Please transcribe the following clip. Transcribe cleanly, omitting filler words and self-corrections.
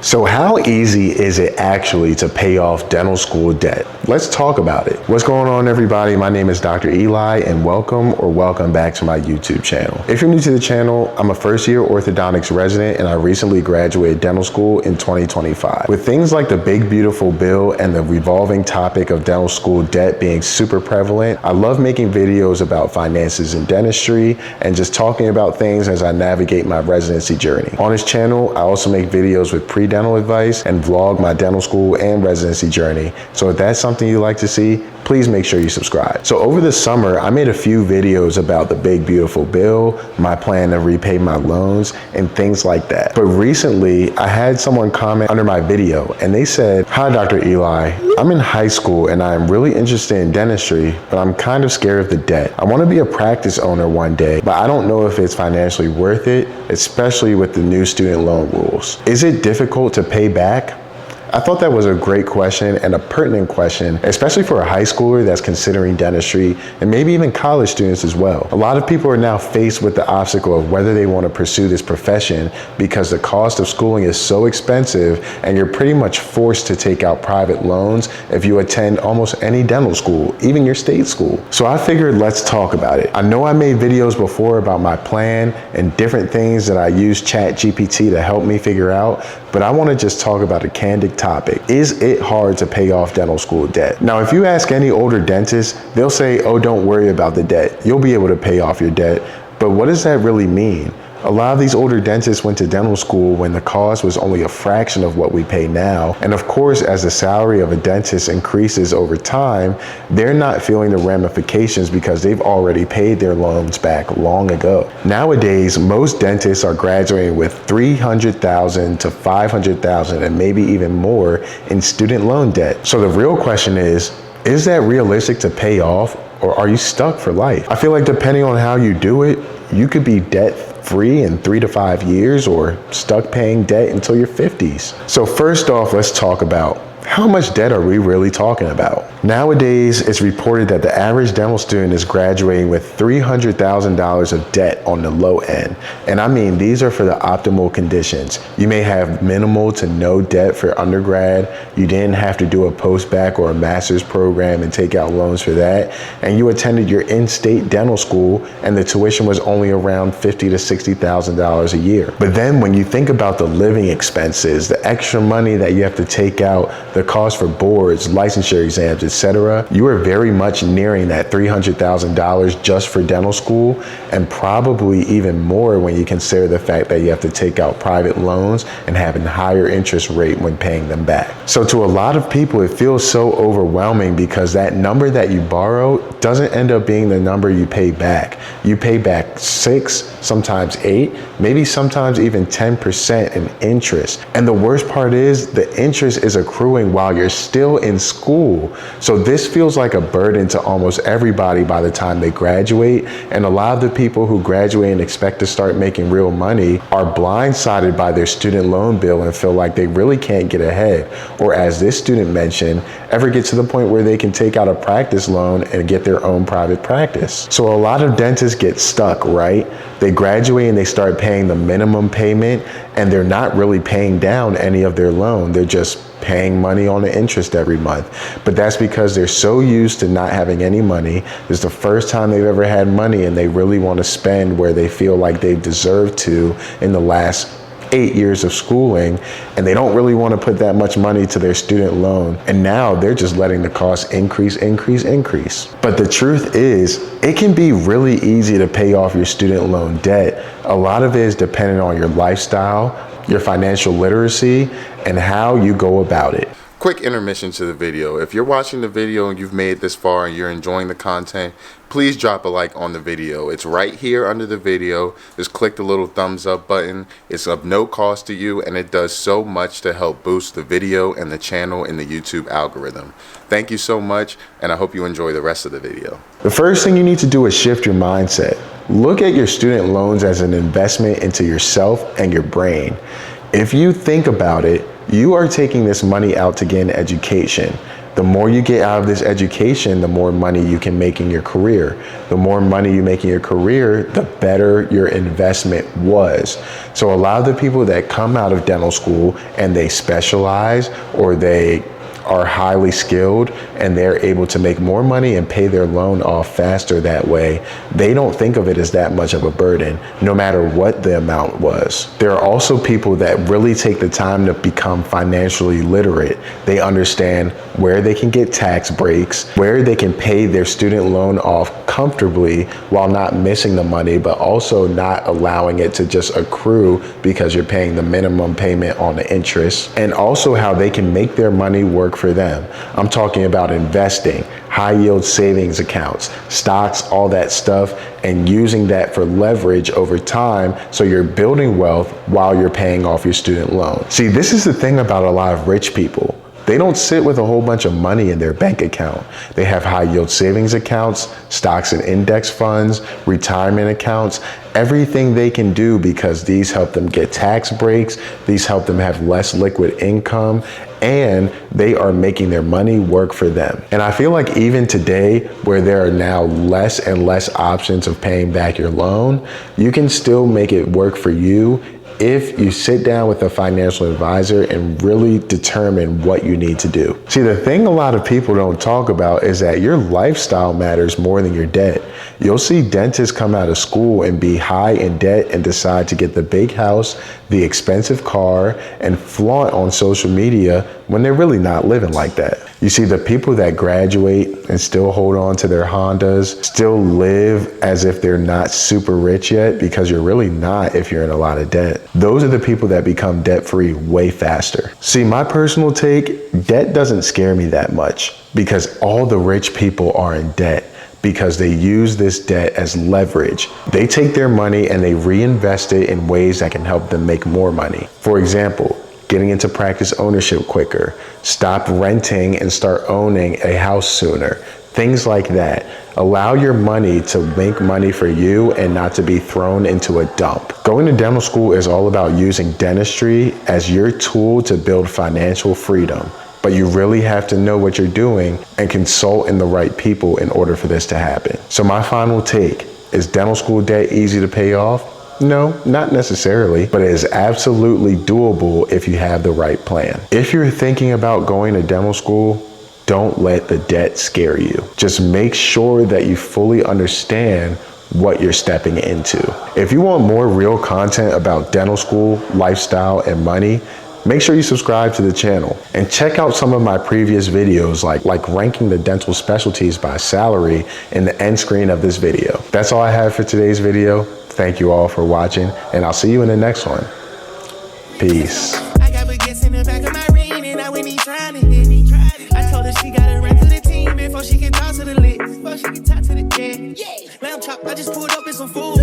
So how easy is it actually to pay off dental school debt? Let's talk about it. What's going on, everybody? My name is Dr. Eli, and welcome back to my YouTube channel. If you're new to the channel, I'm a first-year orthodontics resident, and I recently graduated dental school in 2025. With things like the big beautiful bill and the revolving topic of dental school debt being super prevalent, I love making videos about finances in dentistry and just talking about things as I navigate my residency journey. On this channel, I also make videos with pre-dental advice and vlog my dental school and residency journey. So if that's something you like to see, please make sure you subscribe. So over the summer, I made a few videos about the big beautiful bill, my plan to repay my loans, and things like that. But recently, I had someone comment under my video and they said, "Hi, Dr. Eli. I'm in high school and I am really interested in dentistry, but I'm kind of scared of the debt. I want to be a practice owner one day, but I don't know if it's financially worth it, especially with the new student loan rules. Is it difficult to pay back?" I thought that was a great question and a pertinent question, especially for a high schooler that's considering dentistry and maybe even college students as well. A lot of people are now faced with the obstacle of whether they want to pursue this profession because the cost of schooling is so expensive and you're pretty much forced to take out private loans if you attend almost any dental school, even your state school. So I figured let's talk about it. I know I made videos before about my plan and different things that I use ChatGPT to help me figure out, but I want to just talk about a candid topic. Is it hard to pay off dental school debt? Now, if you ask any older dentist, they'll say, "Oh, don't worry about the debt. You'll be able to pay off your debt." But what does that really mean? A lot of these older dentists went to dental school when the cost was only a fraction of what we pay now. And of course, as the salary of a dentist increases over time, they're not feeling the ramifications because they've already paid their loans back long ago. Nowadays, most dentists are graduating with $300,000 to $500,000 and maybe even more in student loan debt. So the real question is that realistic to pay off, or are you stuck for life? I feel like depending on how you do it, you could be debt-free in 3 to 5 years or stuck paying debt until your 50s. So first off, let's talk about how much debt are we really talking about? Nowadays, it's reported that the average dental student is graduating with $300,000 of debt on the low end. And I mean, these are for the optimal conditions. You may have minimal to no debt for undergrad. You didn't have to do a post-bacc or a master's program and take out loans for that. And you attended your in-state dental school and the tuition was only around $50,000 to $60,000 a year. But then when you think about the living expenses, the extra money that you have to take out, the cost for boards, licensure exams, etc., you are very much nearing that $300,000 just for dental school, and probably even more when you consider the fact that you have to take out private loans and have a higher interest rate when paying them back. So to a lot of people, it feels so overwhelming because that number that you borrow doesn't end up being the number you pay back. You pay back 6, sometimes 8, maybe sometimes even 10% in interest. And the worst part is the interest is accruing while you're still in school. So this feels like a burden to almost everybody by the time they graduate. And a lot of the people who graduate and expect to start making real money are blindsided by their student loan bill and feel like they really can't get ahead. Or as this student mentioned, ever get to the point where they can take out a practice loan and get their own private practice. So a lot of dentists get stuck, right? They graduate and they start paying the minimum payment and they're not really paying down any of their loan. They're just paying money on the interest every month. But that's because they're so used to not having any money. It's the first time they've ever had money and they really want to spend where they feel like they deserve to in the last 8 years of schooling, and they don't really want to put that much money to their student loan. And now they're just letting the cost increase. But the truth is, it can be really easy to pay off your student loan debt. A lot of it is dependent on your lifestyle, your financial literacy, and how you go about it. Quick intermission to the video. If you're watching the video and you've made it this far and you're enjoying the content, please drop a like on the video. It's right here under the video. Just click the little thumbs up button. It's of no cost to you and it does so much to help boost the video and the channel in the YouTube algorithm. Thank you so much, and I hope you enjoy the rest of the video. The first thing you need to do is shift your mindset. Look at your student loans as an investment into yourself and your brain. If you think about it, you are taking this money out to get an education. The more you get out of this education, the more money you can make in your career. The more money you make in your career, the better your investment was. So a lot of the people that come out of dental school and they specialize, or they are highly skilled and they're able to make more money and pay their loan off faster that way, they don't think of it as that much of a burden, no matter what the amount was. There are also people that really take the time to become financially literate. They understand where they can get tax breaks, where they can pay their student loan off comfortably while not missing the money, but also not allowing it to just accrue because you're paying the minimum payment on the interest, and also how they can make their money work for them. I'm talking about investing, high yield savings accounts, stocks, all that stuff, and using that for leverage over time so you're building wealth while you're paying off your student loan. See, this is the thing about a lot of rich people. They don't sit with a whole bunch of money in their bank account. They have high yield savings accounts, stocks and index funds, retirement accounts, everything they can do, because these help them get tax breaks, these help them have less liquid income, and they are making their money work for them. And I feel like even today, where there are now less and less options of paying back your loan, you can still make it work for you if you sit down with a financial advisor and really determine what you need to do. See, the thing a lot of people don't talk about is that your lifestyle matters more than your debt. You'll see dentists come out of school and be high in debt and decide to get the big house, the expensive car, and flaunt on social media when they're really not living like that. You see, the people that graduate and still hold on to their Hondas, still live as if they're not super rich yet, because you're really not if you're in a lot of debt. Those are the people that become debt-free way faster. See, my personal take, debt doesn't scare me that much, because all the rich people are in debt because they use this debt as leverage. They take their money and they reinvest it in ways that can help them make more money. For example, getting into practice ownership quicker, stop renting and start owning a house sooner, things like that. Allow your money to make money for you and not to be thrown into a dump. Going to dental school is all about using dentistry as your tool to build financial freedom. But you really have to know what you're doing and consult in the right people in order for this to happen. So my final take, is dental school debt easy to pay off? No, not necessarily, but it is absolutely doable if you have the right plan. If you're thinking about going to dental school, don't let the debt scare you. Just make sure that you fully understand what you're stepping into. If you want more real content about dental school, lifestyle, and money, make sure you subscribe to the channel and check out some of my previous videos like ranking the dental specialties by salary in the end screen of this video. That's all I have for today's video. Thank you all for watching, and I'll see you in the next one. Peace. I got baguettes in the back of my ring, and I went he trying to hit. I told her she gotta run to the team before she can talk to the list. Before she can talk to the jet. Lamb chop, I just pulled up in some food.